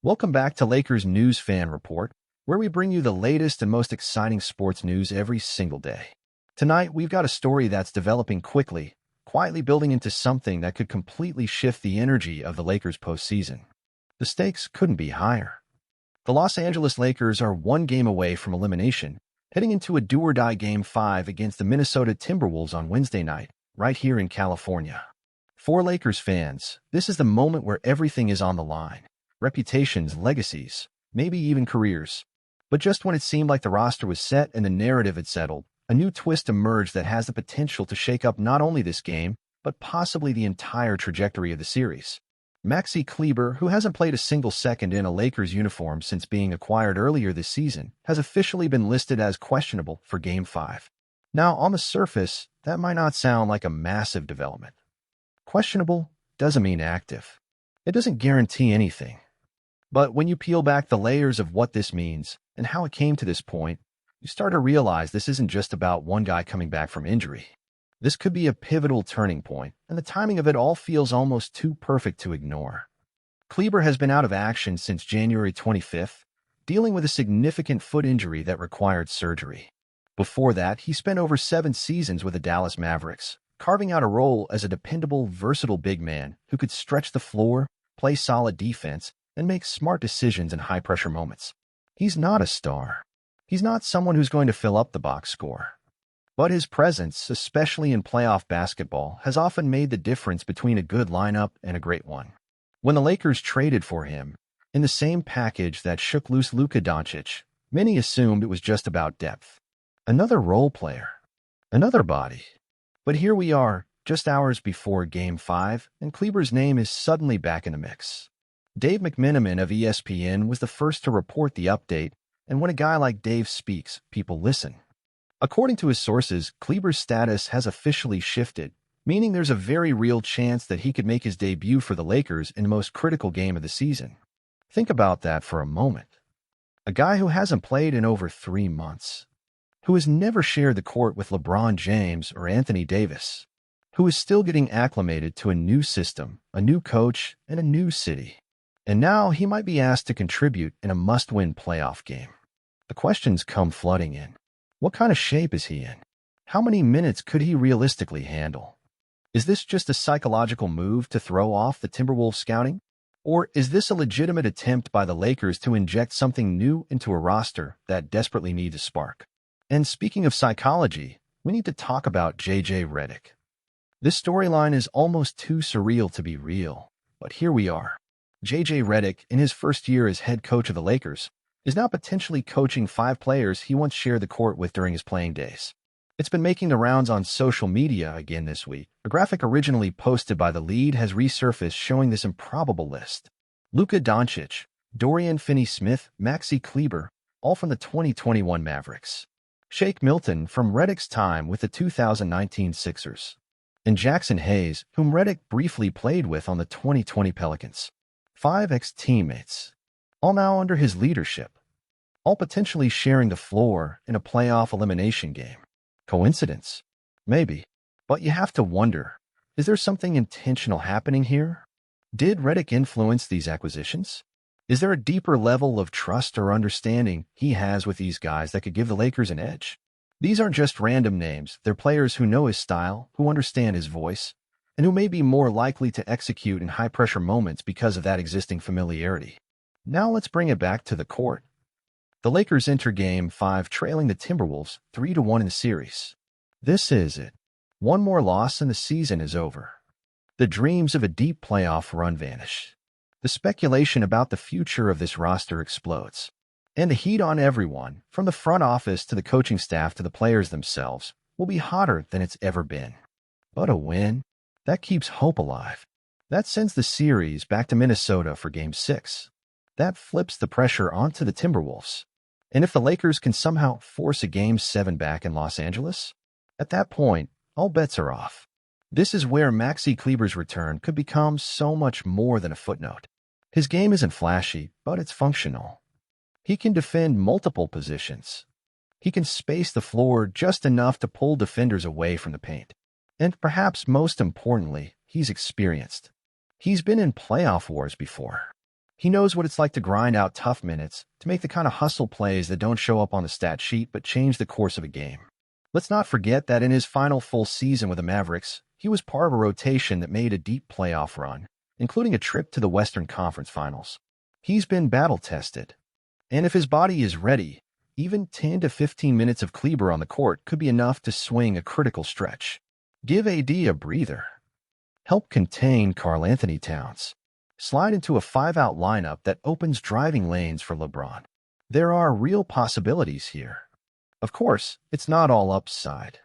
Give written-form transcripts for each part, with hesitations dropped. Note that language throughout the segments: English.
Welcome back to Lakers News Fan Report, where we bring you the latest and most exciting sports news every single day. Tonight, we've got a story that's developing quickly, quietly building into something that could completely shift the energy of the Lakers postseason. The stakes couldn't be higher. The Los Angeles Lakers are one game away from elimination, heading into a do-or-die Game 5 against the Minnesota Timberwolves on Wednesday night, right here in California. For Lakers fans, this is the moment where everything is on the line. Reputations, legacies, maybe even careers. But just when it seemed like the roster was set and the narrative had settled, a new twist emerged that has the potential to shake up not only this game, but possibly the entire trajectory of the series. Maxi Kleber, who hasn't played a single second in a Lakers uniform since being acquired earlier this season, has officially been listed as questionable for Game 5. Now, on the surface, that might not sound like a massive development. Questionable doesn't mean active. It doesn't guarantee anything. But when you peel back the layers of what this means and how it came to this point, you start to realize this isn't just about one guy coming back from injury. This could be a pivotal turning point, and the timing of it all feels almost too perfect to ignore. Kleber has been out of action since January 25th, dealing with a significant foot injury that required surgery. Before that, he spent over 7 seasons with the Dallas Mavericks, carving out a role as a dependable, versatile big man who could stretch the floor, play solid defense, and make smart decisions in high-pressure moments. He's not a star. He's not someone who's going to fill up the box score. But his presence, especially in playoff basketball, has often made the difference between a good lineup and a great one. When the Lakers traded for him, in the same package that shook loose Luka Doncic, many assumed it was just about depth. Another role player. Another body. But here we are, just hours before Game 5, and Kleber's name is suddenly back in the mix. Dave McMenamin of ESPN was the first to report the update, and when a guy like Dave speaks, people listen. According to his sources, Kleber's status has officially shifted, meaning there's a very real chance that he could make his debut for the Lakers in the most critical game of the season. Think about that for a moment. A guy who hasn't played in over 3 months, who has never shared the court with LeBron James or Anthony Davis, who is still getting acclimated to a new system, a new coach, and a new city. And now he might be asked to contribute in a must-win playoff game. The questions come flooding in. What kind of shape is he in? How many minutes could he realistically handle? Is this just a psychological move to throw off the Timberwolves scouting? Or is this a legitimate attempt by the Lakers to inject something new into a roster that desperately needs a spark? And speaking of psychology, we need to talk about JJ Redick. This storyline is almost too surreal to be real, but here we are. JJ Redick, in his first year as head coach of the Lakers, is now potentially coaching 5 players he once shared the court with during his playing days. It's been making the rounds on social media again this week. A graphic originally posted by the lead has resurfaced showing this improbable list. Luka Doncic, Dorian Finney-Smith, Maxi Kleber, all from the 2021 Mavericks. Shake Milton from Redick's time with the 2019 Sixers. And Jackson Hayes, whom Redick briefly played with on the 2020 Pelicans. 5 ex-teammates, all now under his leadership, all potentially sharing the floor in a playoff elimination game. Coincidence? Maybe. But you have to wonder, is there something intentional happening here? Did Redick influence these acquisitions? Is there a deeper level of trust or understanding he has with these guys that could give the Lakers an edge? These aren't just random names. They're players who know his style, who understand his voice, and who may be more likely to execute in high-pressure moments because of that existing familiarity. Now let's bring it back to the court. The Lakers enter Game 5 trailing the Timberwolves 3-1 in the series. This is it. One more loss and the season is over. The dreams of a deep playoff run vanish. The speculation about the future of this roster explodes. And the heat on everyone, from the front office to the coaching staff to the players themselves, will be hotter than it's ever been. But a win? That keeps hope alive. That sends the series back to Minnesota for Game 6. That flips the pressure onto the Timberwolves. And if the Lakers can somehow force a Game 7 back in Los Angeles, at that point, all bets are off. This is where Maxi Kleber's return could become so much more than a footnote. His game isn't flashy, but it's functional. He can defend multiple positions. He can space the floor just enough to pull defenders away from the paint. And perhaps most importantly, he's experienced. He's been in playoff wars before. He knows what it's like to grind out tough minutes, to make the kind of hustle plays that don't show up on the stat sheet but change the course of a game. Let's not forget that in his final full season with the Mavericks, he was part of a rotation that made a deep playoff run, including a trip to the Western Conference Finals. He's been battle-tested. And if his body is ready, even 10 to 15 minutes of Kleber on the court could be enough to swing a critical stretch. Give AD a breather. Help contain Karl-Anthony Towns. Slide into a 5-out lineup that opens driving lanes for LeBron. There are real possibilities here. Of course, it's not all upside.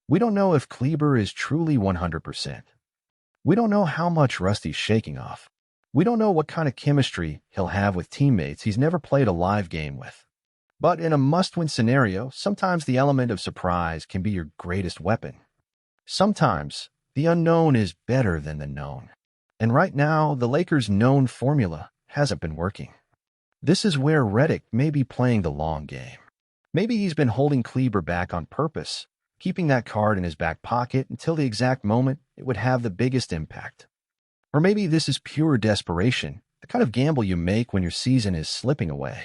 We don't know if Kleber is truly 100%. We don't know how much rust he's shaking off. We don't know what kind of chemistry he'll have with teammates he's never played a live game with. But in a must-win scenario, sometimes the element of surprise can be your greatest weapon. Sometimes the unknown is better than the known. And right now, the Lakers' known formula hasn't been working. This is where Redick may be playing the long game. Maybe he's been holding Kleber back on purpose, keeping that card in his back pocket until the exact moment it would have the biggest impact. Or maybe this is pure desperation, the kind of gamble you make when your season is slipping away.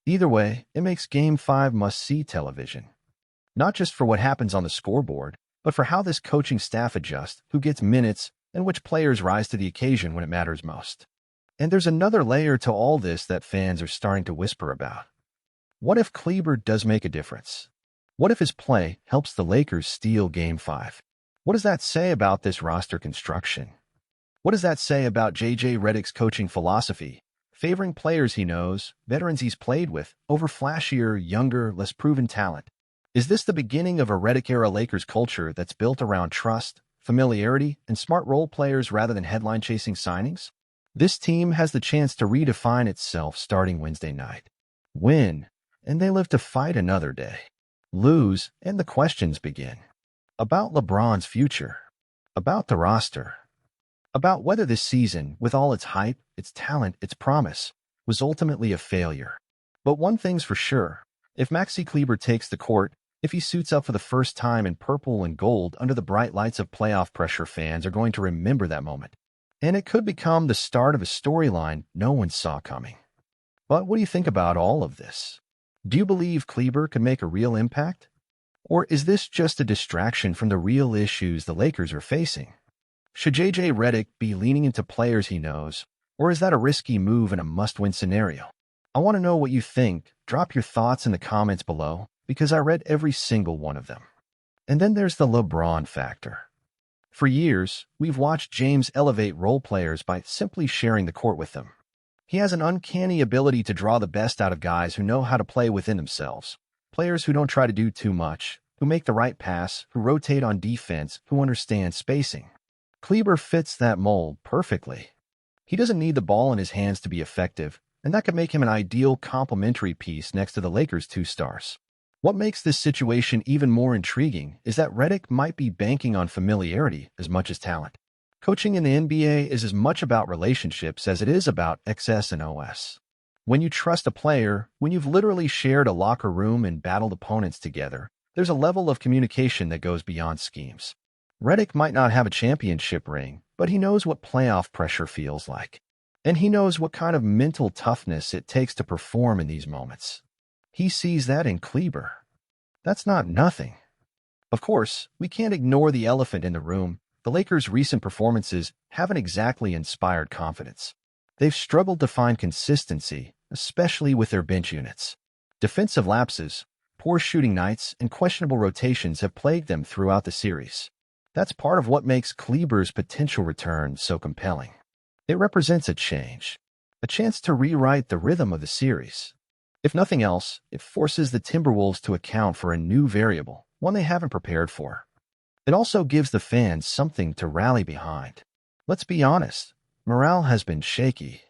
Either way, it makes Game 5 must-see television. Not just for what happens on the scoreboard, but for how this coaching staff adjusts, who gets minutes, and which players rise to the occasion when it matters most. And there's another layer to all this that fans are starting to whisper about. What if Kleber does make a difference? What if his play helps the Lakers steal Game 5? What does that say about this roster construction? What does that say about JJ Redick's coaching philosophy, favoring players he knows, veterans he's played with, over flashier, younger, less proven talent? Is this the beginning of a Redick-era Lakers culture that's built around trust, familiarity, and smart role players rather than headline-chasing signings? This team has the chance to redefine itself starting Wednesday night. Win, and they live to fight another day. Lose, and the questions begin. About LeBron's future. About the roster. About whether this season, with all its hype, its talent, its promise, was ultimately a failure. But one thing's for sure. If Maxi Kleber takes the court, if he suits up for the first time in purple and gold under the bright lights of playoff pressure, fans are going to remember that moment. And it could become the start of a storyline no one saw coming. But what do you think about all of this? Do you believe Kleber could make a real impact? Or is this just a distraction from the real issues the Lakers are facing? Should JJ Redick be leaning into players he knows, or is that a risky move in a must-win scenario? I want to know what you think. Drop your thoughts in the comments below, because I read every single one of them. And then there's the LeBron factor. For years, we've watched James elevate role players by simply sharing the court with them. He has an uncanny ability to draw the best out of guys who know how to play within themselves, players who don't try to do too much, who make the right pass, who rotate on defense, who understand spacing. Kleber fits that mold perfectly. He doesn't need the ball in his hands to be effective, and that could make him an ideal complementary piece next to the Lakers' two stars. What makes this situation even more intriguing is that Redick might be banking on familiarity as much as talent. Coaching in the NBA is as much about relationships as it is about X's and O's. When you trust a player, when you've literally shared a locker room and battled opponents together, there's a level of communication that goes beyond schemes. Redick might not have a championship ring, but he knows what playoff pressure feels like. And he knows what kind of mental toughness it takes to perform in these moments. He sees that in Kleber. That's not nothing. Of course, we can't ignore the elephant in the room. The Lakers' recent performances haven't exactly inspired confidence. They've struggled to find consistency, especially with their bench units. Defensive lapses, poor shooting nights, and questionable rotations have plagued them throughout the series. That's part of what makes Kleber's potential return so compelling. It represents a change, a chance to rewrite the rhythm of the series. If nothing else, it forces the Timberwolves to account for a new variable, one they haven't prepared for. It also gives the fans something to rally behind. Let's be honest, morale has been shaky.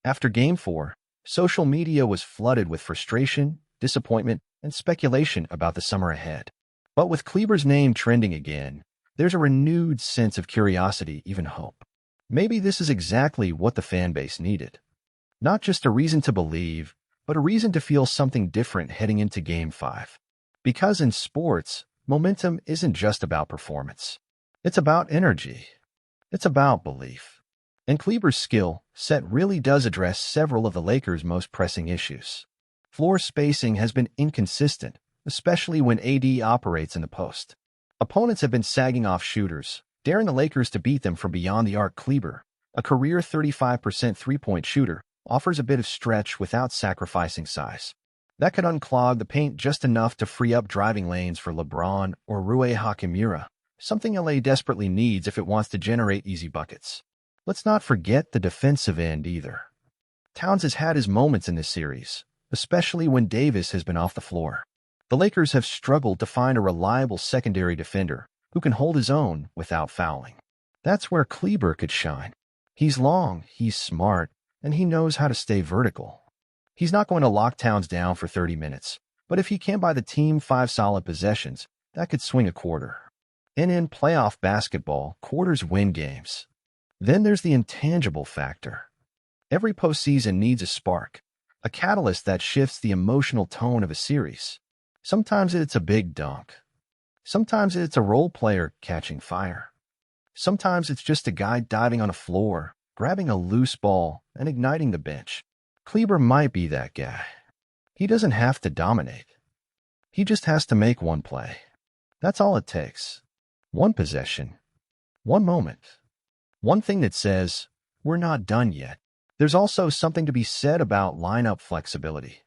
After Game 4, social media was flooded with frustration, disappointment, and speculation about the summer ahead. But with Kleber's name trending again, there's a renewed sense of curiosity, even hope. Maybe this is exactly what the fan base needed. Not just a reason to believe, but a reason to feel something different heading into Game 5. Because in sports, momentum isn't just about performance. It's about energy. It's about belief. And Kleber's skill set really does address several of the Lakers' most pressing issues. Floor spacing has been inconsistent, especially when AD operates in the post. Opponents have been sagging off shooters, daring the Lakers to beat them from beyond the arc. Kleber, a career 35% three-point shooter, offers a bit of stretch without sacrificing size. That could unclog the paint just enough to free up driving lanes for LeBron or Rui Hachimura, something LA desperately needs if it wants to generate easy buckets. Let's not forget the defensive end either. Towns has had his moments in this series, especially when Davis has been off the floor. The Lakers have struggled to find a reliable secondary defender who can hold his own without fouling. That's where Kleber could shine. He's long, he's smart, and he knows how to stay vertical. He's not going to lock Towns down for 30 minutes, but if he can buy the team 5 solid possessions, that could swing a quarter. And in playoff basketball, quarters win games. Then there's the intangible factor. Every postseason needs a spark, a catalyst that shifts the emotional tone of a series. Sometimes it's a big dunk. Sometimes it's a role player catching fire. Sometimes it's just a guy diving on a floor, grabbing a loose ball, and igniting the bench. Kleber might be that guy. He doesn't have to dominate. He just has to make one play. That's all it takes. One possession. One moment. One thing that says, we're not done yet. There's also something to be said about lineup flexibility.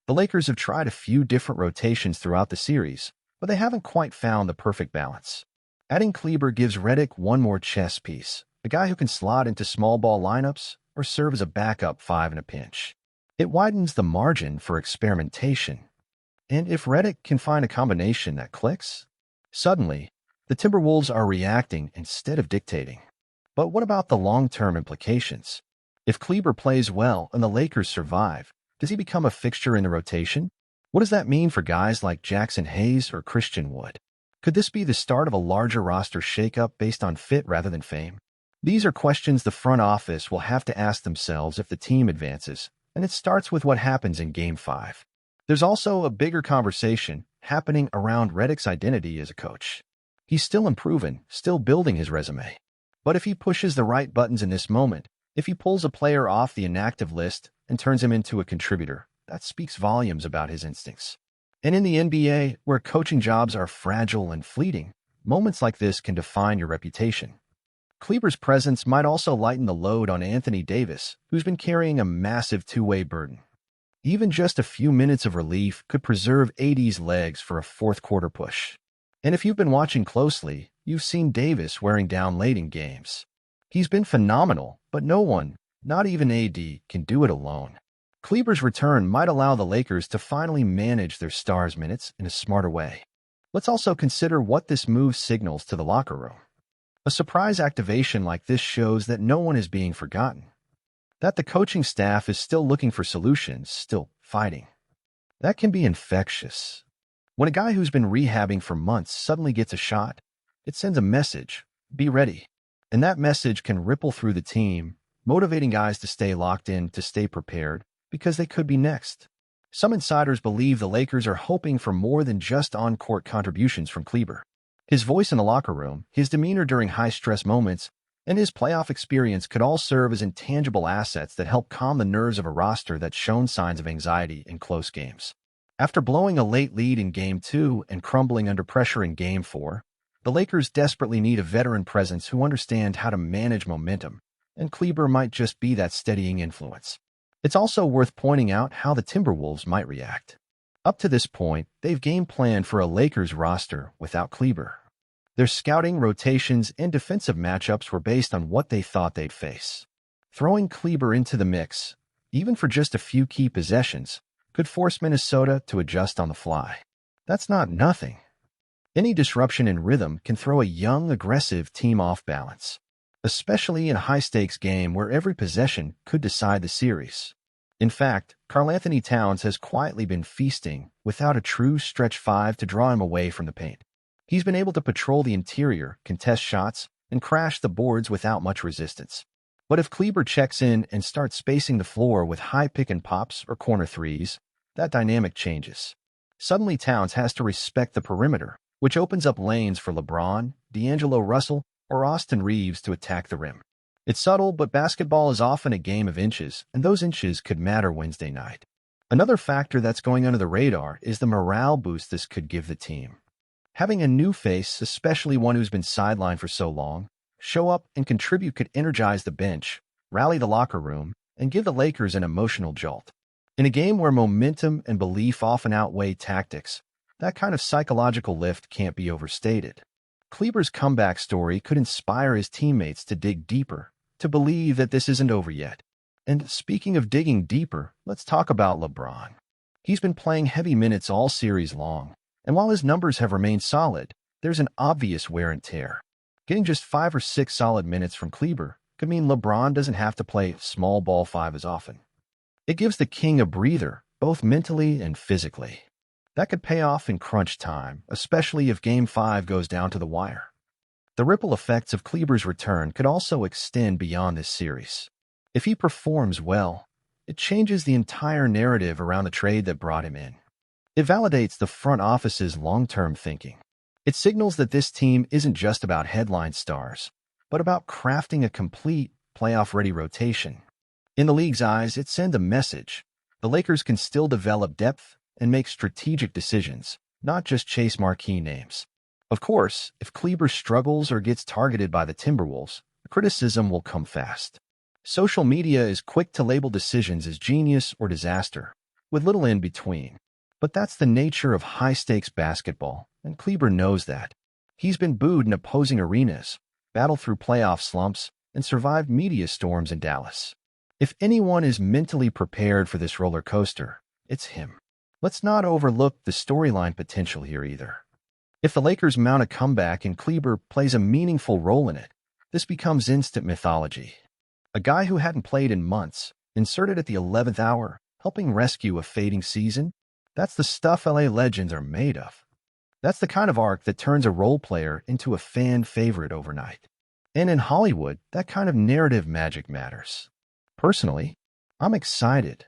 The Lakers have tried a few different rotations throughout the series, but they haven't quite found the perfect balance. Adding Kleber gives Redick one more chess piece, a guy who can slot into small ball lineups or serve as a backup 5 in a pinch. It widens the margin for experimentation. And if Redick can find a combination that clicks, suddenly, the Timberwolves are reacting instead of dictating. But what about the long-term implications? If Kleber plays well and the Lakers survive, does he become a fixture in the rotation? What does that mean for guys like Jackson Hayes or Christian Wood? Could this be the start of a larger roster shakeup based on fit rather than fame? These are questions the front office will have to ask themselves if the team advances, and it starts with what happens in Game 5. There's also a bigger conversation happening around Redick's identity as a coach. He's still improving, still building his resume. But if he pushes the right buttons in this moment, if he pulls a player off the inactive list and turns him into a contributor, that speaks volumes about his instincts. And in the NBA, where coaching jobs are fragile and fleeting, moments like this can define your reputation. Kleber's presence might also lighten the load on Anthony Davis, who's been carrying a massive two-way burden. Even just a few minutes of relief could preserve AD's legs for a fourth-quarter push. And if you've been watching closely, you've seen Davis wearing down late in games. He's been phenomenal, but no one, not even AD, can do it alone. Kleber's return might allow the Lakers to finally manage their stars' minutes in a smarter way. Let's also consider what this move signals to the locker room. A surprise activation like this shows that no one is being forgotten, that the coaching staff is still looking for solutions, still fighting. That can be infectious. When a guy who's been rehabbing for months suddenly gets a shot, it sends a message, be ready. And that message can ripple through the team, motivating guys to stay locked in, to stay prepared, because they could be next. Some insiders believe the Lakers are hoping for more than just on-court contributions from Kleber. His voice in the locker room, his demeanor during high-stress moments, and his playoff experience could all serve as intangible assets that help calm the nerves of a roster that's shown signs of anxiety in close games. After blowing a late lead in Game 2 and crumbling under pressure in Game 4, the Lakers desperately need a veteran presence who understands how to manage momentum, and Kleber might just be that steadying influence. It's also worth pointing out how the Timberwolves might react. Up to this point, they've game planned for a Lakers roster without Kleber. Their scouting, rotations, and defensive matchups were based on what they thought they'd face. Throwing Kleber into the mix, even for just a few key possessions, could force Minnesota to adjust on the fly. That's not nothing. Any disruption in rhythm can throw a young, aggressive team off balance, especially in a high-stakes game where every possession could decide the series. In fact, Karl-Anthony Towns has quietly been feasting without a true stretch 5 to draw him away from the paint. He's been able to patrol the interior, contest shots, and crash the boards without much resistance. But if Kleber checks in and starts spacing the floor with high pick-and-pops or corner threes, that dynamic changes. Suddenly Towns has to respect the perimeter, which opens up lanes for LeBron, D'Angelo Russell, or Austin Reeves to attack the rim. It's subtle, but basketball is often a game of inches, and those inches could matter Wednesday night. Another factor that's going under the radar is the morale boost this could give the team. Having a new face, especially one who's been sidelined for so long, show up and contribute could energize the bench, rally the locker room, and give the Lakers an emotional jolt. In a game where momentum and belief often outweigh tactics, that kind of psychological lift can't be overstated. Kleber's comeback story could inspire his teammates to dig deeper, to believe that this isn't over yet. And speaking of digging deeper, let's talk about LeBron. He's been playing heavy minutes all series long, and while his numbers have remained solid, there's an obvious wear and tear. Getting just 5 or 6 solid minutes from Kleber could mean LeBron doesn't have to play small ball 5 as often. It gives the king a breather, both mentally and physically. That could pay off in crunch time, especially if Game 5 goes down to the wire. The ripple effects of Kleber's return could also extend beyond this series. If he performs well, it changes the entire narrative around the trade that brought him in. It validates the front office's long-term thinking. It signals that this team isn't just about headline stars, but about crafting a complete, playoff-ready rotation. In the league's eyes, it sends a message. The Lakers can still develop depth and make strategic decisions, not just chase marquee names. Of course, if Kleber struggles or gets targeted by the Timberwolves, the criticism will come fast. Social media is quick to label decisions as genius or disaster, with little in between. But that's the nature of high-stakes basketball, and Kleber knows that. He's been booed in opposing arenas, battled through playoff slumps, and survived media storms in Dallas. If anyone is mentally prepared for this roller coaster, it's him. Let's not overlook the storyline potential here either. If the Lakers mount a comeback and Kleber plays a meaningful role in it, this becomes instant mythology. A guy who hadn't played in months, inserted at the 11th hour, helping rescue a fading season, that's the stuff LA legends are made of. That's the kind of arc that turns a role player into a fan favorite overnight. And in Hollywood, that kind of narrative magic matters. Personally, I'm excited.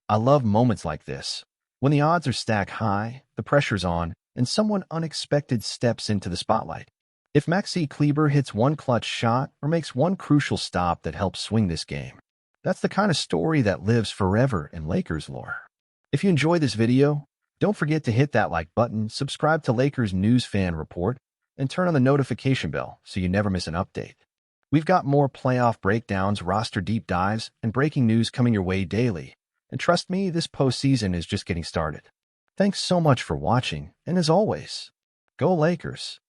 I love moments like this, when the odds are stacked high, the pressure's on, and someone unexpected steps into the spotlight. If Maxi Kleber hits one clutch shot or makes one crucial stop that helps swing this game, that's the kind of story that lives forever in Lakers lore. If you enjoyed this video, don't forget to hit that like button, subscribe to Lakers News Fan Report, and turn on the notification bell so you never miss an update. We've got more playoff breakdowns, roster deep dives, and breaking news coming your way daily. And trust me, this postseason is just getting started. Thanks so much for watching, and as always, go Lakers!